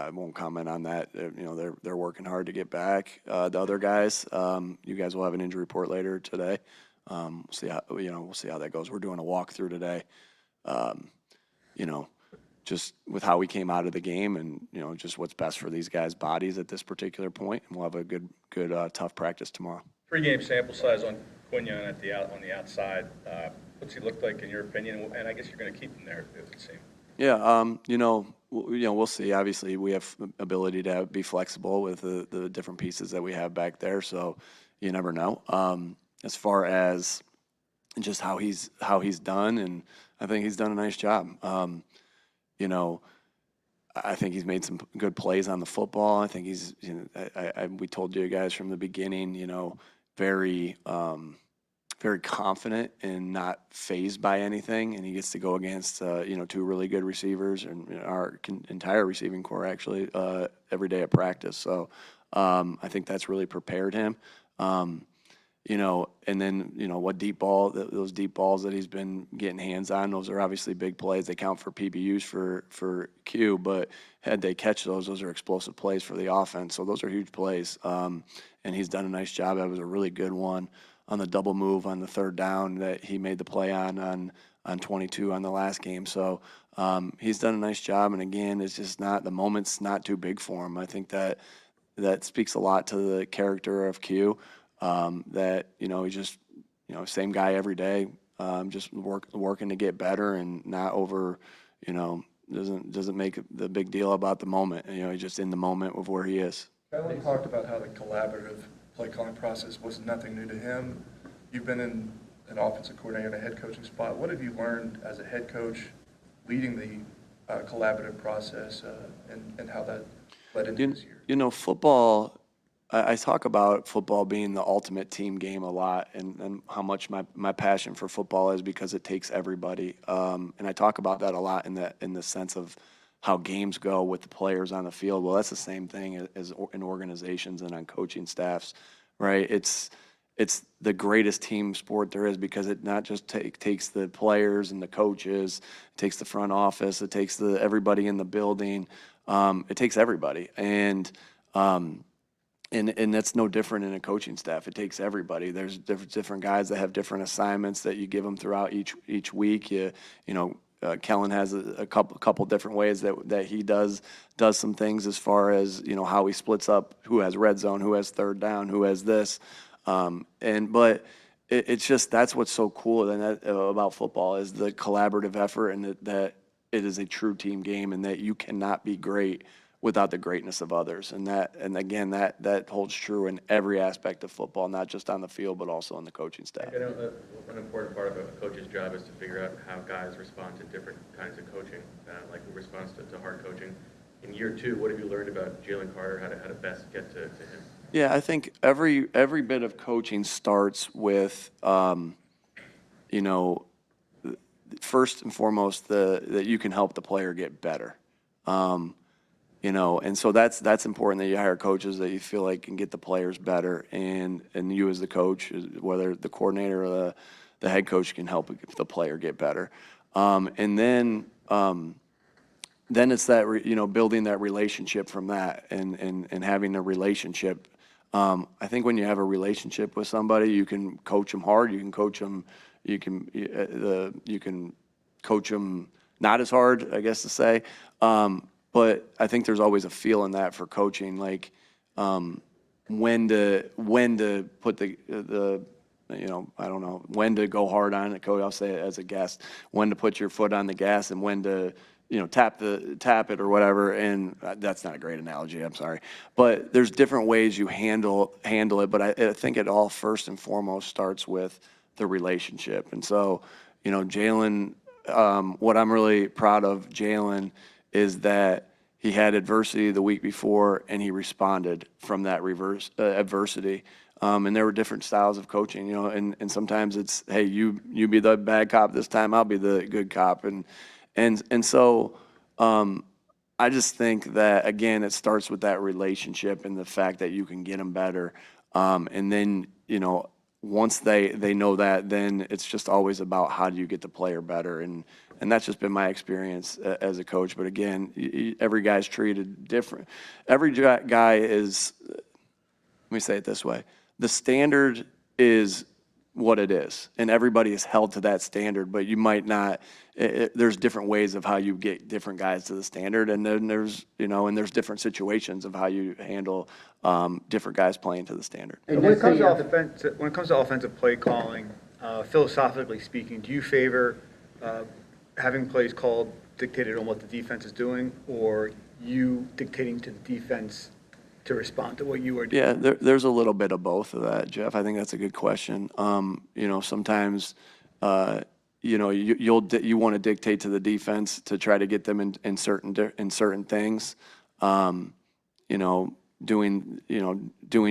I won't comment on that. They're working hard to get back. The other guys, you guys will have an injury report later today. We'll see how that goes. We're doing a walkthrough today. Um, you know, just with how we came out of the game, and just what's best for these guys' bodies at this particular point. And we'll have a good, tough practice tomorrow. 3-game sample size on Quinion on the outside. What's he look like in your opinion? And I guess you're going to keep him there, it would seem. Yeah, we'll see. Obviously, we have ability to be flexible with the different pieces that we have back there, so you never know. As far as just how he's done, and I think he's done a nice job. I think he's made some good plays on the football. I think he's, we told you guys from the beginning, very very confident and not fazed by anything, and he gets to go against two really good receivers and our entire receiving core actually every day at practice. So I think that's really prepared him. And then what those deep balls that he's been getting hands on, those are obviously big plays. They count for PBUs for Q, but had they catch those are explosive plays for the offense. So those are huge plays, and he's done a nice job. That was a really good one on the double move on the third down that he made the play on 22 on the last game. So he's done a nice job. And again, it's just the moment's not too big for him. I think that speaks a lot to the character of Q. That he's just same guy every day, just working to get better and not over, doesn't make the big deal about the moment. He's just in the moment of where he is. Alan talked about how the collaborative play calling process was nothing new to him. You've been in an offensive coordinator and a head coaching spot. What have you learned as a head coach leading the collaborative process and how that led into this year? Football. I talk about football being the ultimate team game a lot, and how much my passion for football is because it takes everybody. And I talk about that a lot in the sense of how games go with the players on the field. Well, that's the same thing as in organizations and on coaching staffs, right? It's the greatest team sport there is because it not just takes the players and the coaches, it takes the front office, it takes everybody in the building, it takes everybody, and that's no different in a coaching staff. It takes everybody. There's different guys that have different assignments that you give them throughout each week. Kellen has a couple different ways that he does some things as far as how he splits up who has red zone, who has third down, who has this, but it's just that's what's so cool about football is the collaborative effort and that it is a true team game and that you cannot be great without the greatness of others. And again, that holds true in every aspect of football, not just on the field, but also on the coaching staff. I know an important part of a coach's job is to figure out how guys respond to different kinds of coaching, like who responds to hard coaching. In year 2, what have you learned about Jalen Carter, how to best get to him? Yeah, I think every bit of coaching starts with, first and foremost, that you can help the player get better. And so that's important that you hire coaches that you feel like can get the players better, and you as the coach, whether the coordinator or the head coach, can help the player get better. And then it's that building that relationship from that and having a relationship. I think when you have a relationship with somebody, you can coach them hard. You can coach them. You can coach them not as hard, I guess to say. But I think there's always a feel in that for coaching, like when to put I don't know, when to go hard on it. Coach, I'll say it as a guest, when to put your foot on the gas and when to tap it or whatever. And that's not a great analogy, I'm sorry, but there's different ways you handle it. But I think it all first and foremost starts with the relationship. And so Jalen, what I'm really proud of Jalen is that he had adversity the week before and he responded from that adversity. And there were different styles of coaching, and sometimes it's, hey, you be the bad cop this time, I'll be the good cop. And so I just think that, again, it starts with that relationship and the fact that you can get them better. And then, once they know that, then it's just always about how do you get the player better. And that's just been my experience as a coach. But again, every guy's treated different. Every guy is, let me say it this way. The standard is what it is, and everybody is held to that standard, but you might not, there's different ways of how you get different guys to the standard, and then there's, and there's different situations of how you handle different guys playing to the standard. And when it comes to offensive play calling, philosophically speaking, do you favor having plays called dictated on what the defense is doing, or you dictating to the defense to respond to what you are doing? Yeah, there's a little bit of both of that, Jeff. I think that's a good question. Sometimes, you want to dictate to the defense to try to get them in certain things, doing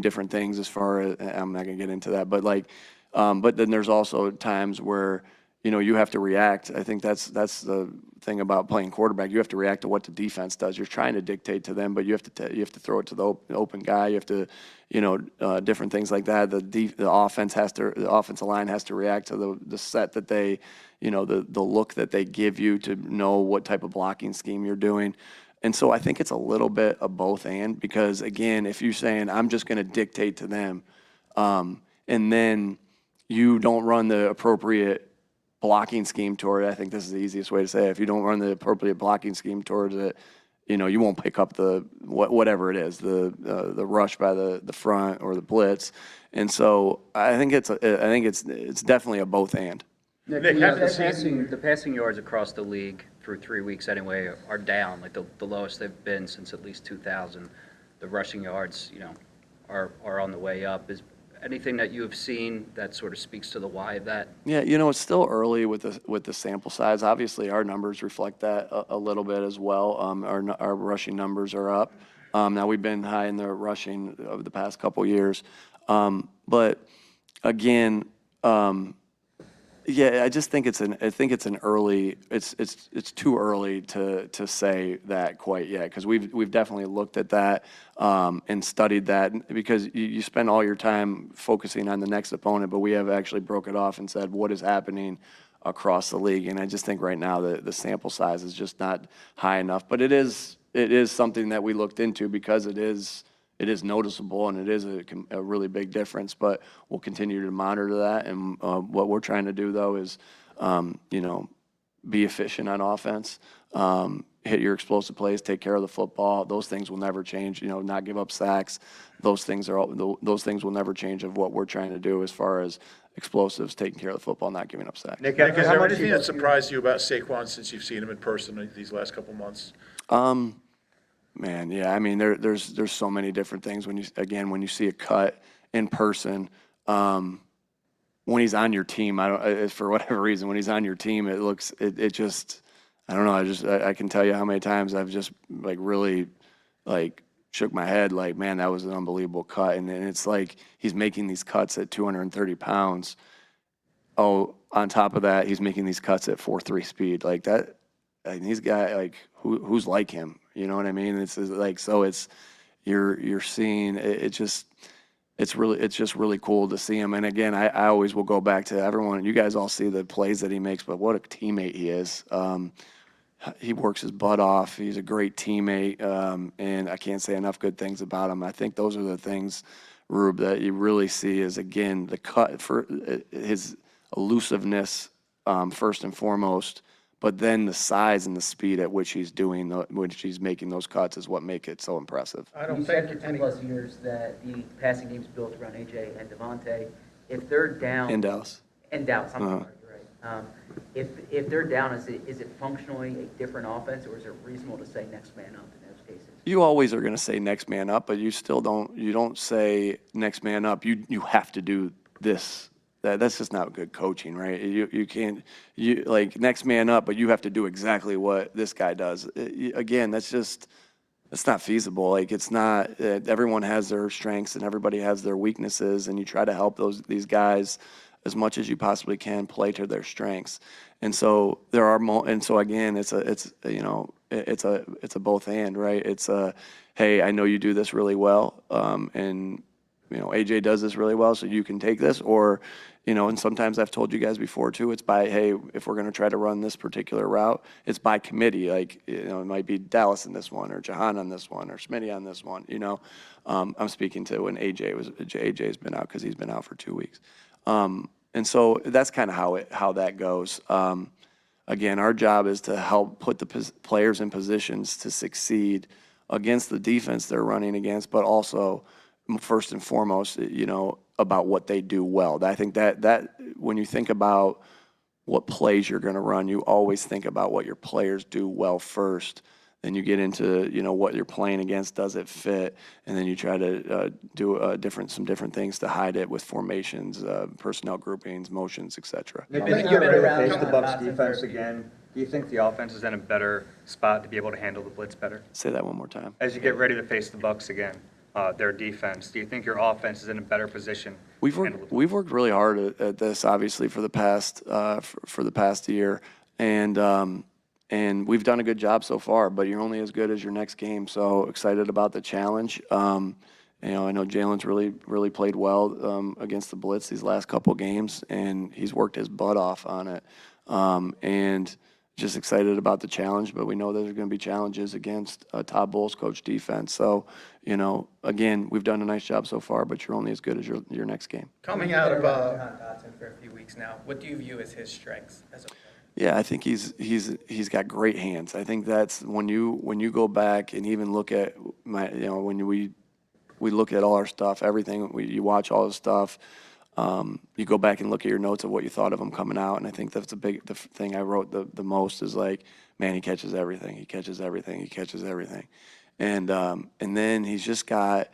different things as far as, I'm not going to get into that, but then there's also times where, you have to react. I think that's the thing about playing quarterback. You have to react to what the defense does. You're trying to dictate to them, but you have to throw it to the open guy. You have to, different things like that. The offensive line has to react to the set that they, the look that they give you to know what type of blocking scheme you're doing. And so I think it's a little bit of both and, because again, if you're saying I'm just going to dictate to them, and then you don't run the appropriate blocking scheme toward it, I think this is the easiest way to say it. If you don't run the appropriate blocking scheme towards it, you won't pick up whatever it is, the rush by the front or the blitz. And so I think it's definitely a both and. Nick, the passing yards across the league through 3 weeks anyway are down, like the lowest they've been since at least 2000. The rushing yards, are on the way up. Is anything that you have seen that sort of speaks to the why of that? Yeah, it's still early with the sample size. Obviously, our numbers reflect that a little bit as well. Our rushing numbers are up. Now we've been high in the rushing over the past couple years, but again, yeah, I just think it's an early. It's too early to say that quite yet, because we've definitely looked at that and studied that, because you spend all your time focusing on the next opponent, but we have actually broke it off and said what is happening across the league. And I just think right now the sample size is just not high enough. But it is something that we looked into, because it is noticeable, and it is a really big difference, but we'll continue to monitor that. And what we're trying to do, though, is, be efficient on offense, hit your explosive plays, take care of the football. Those things will never change, not give up sacks. Those things will never change of what we're trying to do as far as explosives, taking care of the football, not giving up sacks. Nick, is there anything that surprised you about Saquon since you've seen him in person these last couple months? Man, yeah. I mean, there's so many different things when you see a cut in person. When he's on your team, for whatever reason, when he's on your team, it just, I don't know. I can tell you how many times I've just really shook my head man, that was an unbelievable cut. And it's like he's making these cuts at 230 pounds. Oh, on top of that, he's making these cuts at 4.3 speed like that. And these guys, who's like him? You know what I mean? It's so it's you're seeing it's just really cool to see him. And again, I always will go back to everyone. You guys all see the plays that he makes, but what a teammate he is. He works his butt off. He's a great teammate, and I can't say enough good things about him. I think those are the things, Rube, that you really see is, again, the cut for his elusiveness first and foremost. But then the size and the speed at which he's making those cuts is what make it so impressive. I don't You think said for 2+ years that the passing game's built around AJ and Devontae. If they're down In Dallas. I'm sorry, you're right. If they're down, is it functionally a different offense, or is it reasonable to say next man up in those cases? You always are going to say next man up, but you still don't say next man up. You have to do this. That's just not good coaching, right? You can't next man up, but you have to do exactly what this guy does. Again, that's not feasible. It's not. Everyone has their strengths and everybody has their weaknesses, and you try to help these guys as much as you possibly can play to their strengths. And so there are and so again, it's a both and, right? It's hey, I know you do this really well, and AJ does this really well, so you can take this, or, and sometimes I've told you guys before too, it's by, hey, if we're going to try to run this particular route, it's by committee. Like, it might be Dallas in this one, or Jahan on this one, or Smitty on this one, I'm speaking to when AJ's been out, because he's been out for 2 weeks. And so that's kind of how that goes. Again, our job is to help put the players in positions to succeed against the defense they're running against, but also first and foremost, about what they do well. I think that when you think about what plays you're going to run, you always think about what your players do well first. Then you get into, what you're playing against, does it fit? And then you try to do some different things to hide it with formations, personnel groupings, motions, et cetera. Nick, as you get ready to face the Bucs defense again, do you think the offense is in a better spot to be able to handle the blitz better? Say that one more time. As you get ready to face the Bucs again, their defense, do you think your offense is in a better position? We've worked really hard at this, obviously, for the past year, and we've done a good job so far. But you're only as good as your next game. So excited about the challenge. I know Jalen's really played well against the blitz these last couple games, and he's worked his butt off on it. And just excited about the challenge, but we know there's going to be challenges against Todd Bowles' coach defense. So, again, we've done a nice job so far, but you're only as good as your next game. Coming out of Jahan Dotson for a few weeks now, what do you view as his strengths as a player? Yeah, I think he's got great hands. I think that's when you go back and even look at when we look at all our stuff, everything, you watch all the stuff. You go back and look at your notes of what you thought of him coming out, and I think that's the thing I wrote the most is like, man, he catches everything. He catches everything. He catches everything. And then he's just got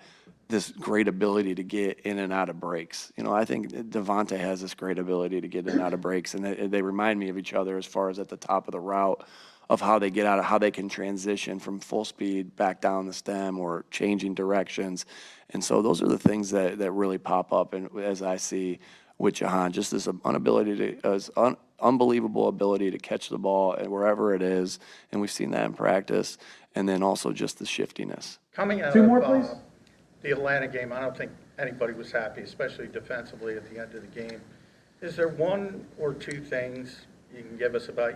this great ability to get in and out of breaks. I think Devontae has this great ability to get in and out of breaks, and they remind me of each other as far as at the top of the route of how they get out of how they can transition from full speed back down the stem or changing directions. And so those are the things that really pop up, and as I see with Jahan, just this unbelievable ability to catch the ball wherever it is, and we've seen that in practice, and then also just the shiftiness. Coming out Two more, of please. the Atlanta game, I don't think anybody was happy, especially defensively at the end of the game. Is there one or two things you can give us about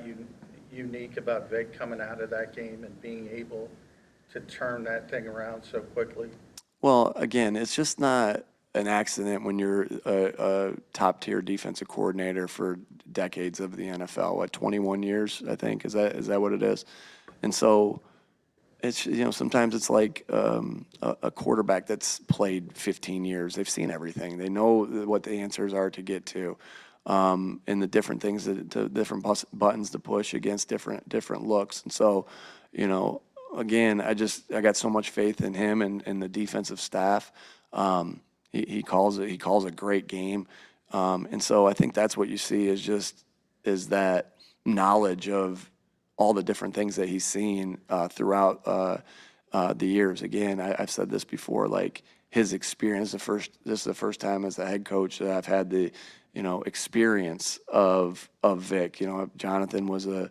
unique about Vic coming out of that game and being able to turn that thing around so quickly? Well, again, it's just not an accident when you're a top-tier defensive coordinator for decades of the NFL. 21 years, I think, is that what it is? And so it's, sometimes it's like a quarterback that's played 15 years. They've seen everything. They know what the answers are to get to, and the different things, the different buttons to push against different looks. And so, again, I got so much faith in him and the defensive staff. He calls a great game, and so I think that's what you see is that knowledge of all the different things that he's seen throughout the years. Again, I've said this before, like his experience. This is the first time as a head coach that I've had the experience of Vic. Jonathan was a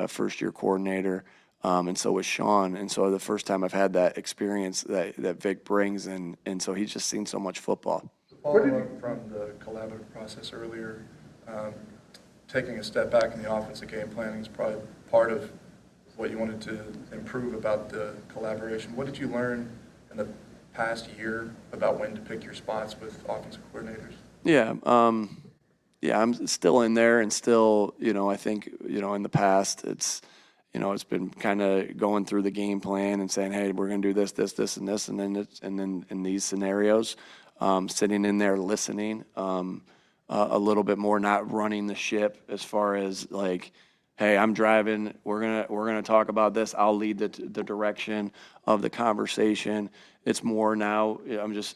first-year coordinator. And so was Sean. And so the first time I've had that experience that Vic brings, and so he's just seen so much football. Follow-up from the collaborative process earlier, taking a step back in the offensive game planning is probably part of what you wanted to improve about the collaboration. What did you learn in the past year about when to pick your spots with offensive coordinators? Yeah, I'm still in there, and still, I think, in the past, it's been kind of going through the game plan and saying, hey, we're going to do this, this, this, and this, and then in these scenarios, sitting in there listening a little bit more, not running the ship as far as like, hey, I'm driving, we're gonna talk about this, I'll lead the direction of the conversation. It's more now,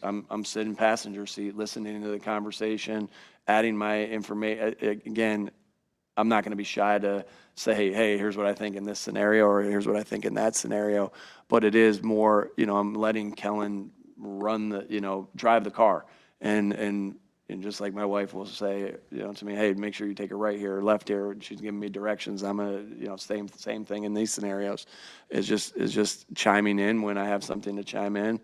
I'm sitting passenger seat, listening to the conversation, adding my information. Again, I'm not going to be shy to say, hey, here's what I think in this scenario, or here's what I think in that scenario. But it is more, I'm letting Kellen drive the car. And just like my wife will say, to me, hey, make sure you take a right here or left here. And she's giving me directions. I'm going to, same thing in these scenarios is just chiming in when I have something to chime in.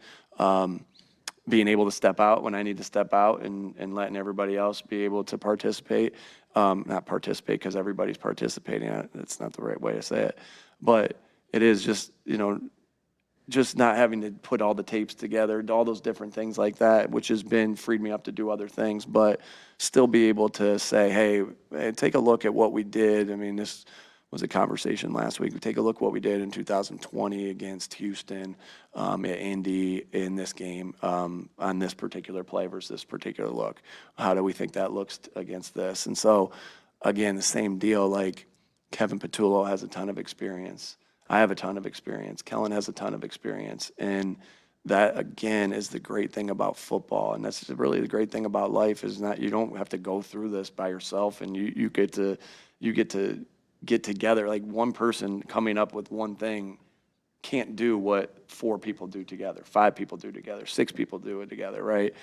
being able to step out when I need to step out and letting everybody else be able to participate. Not participate because everybody's participating. That's not the right way to say it. But it is just, just not having to put all the tapes together, all those different things like that, which has been freed me up to do other things, but still be able to say, hey, take a look at what we did. I mean, this was a conversation last week. Take a look at what we did in 2020 against Houston at Indy in this game on this particular play versus this particular look. How do we think that looks against this? And so, again, the same deal, like Kevin Patullo has a ton of experience. I have a ton of experience. Kellen has a ton of experience. And that, again, is the great thing about football. And that's really the great thing about life is you don't have to go through this by yourself, and you get to get together. Like, one person coming up with one thing can't do what 4 people do together, 5 people do together, 6 people do it together, right?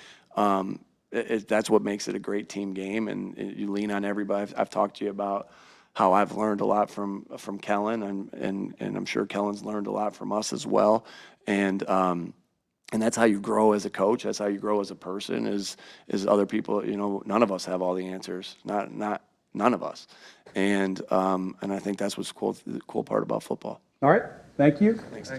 That's what makes it a great team game, and you lean on everybody. I've talked to you about how I've learned a lot from Kellen, and I'm sure Kellen's learned a lot from us as well. And that's how you grow as a coach. That's how you grow as a person. Is other people. None of us have all the answers. None of us. And I think that's what's cool. The cool part about football. All right. Thank you. Thanks.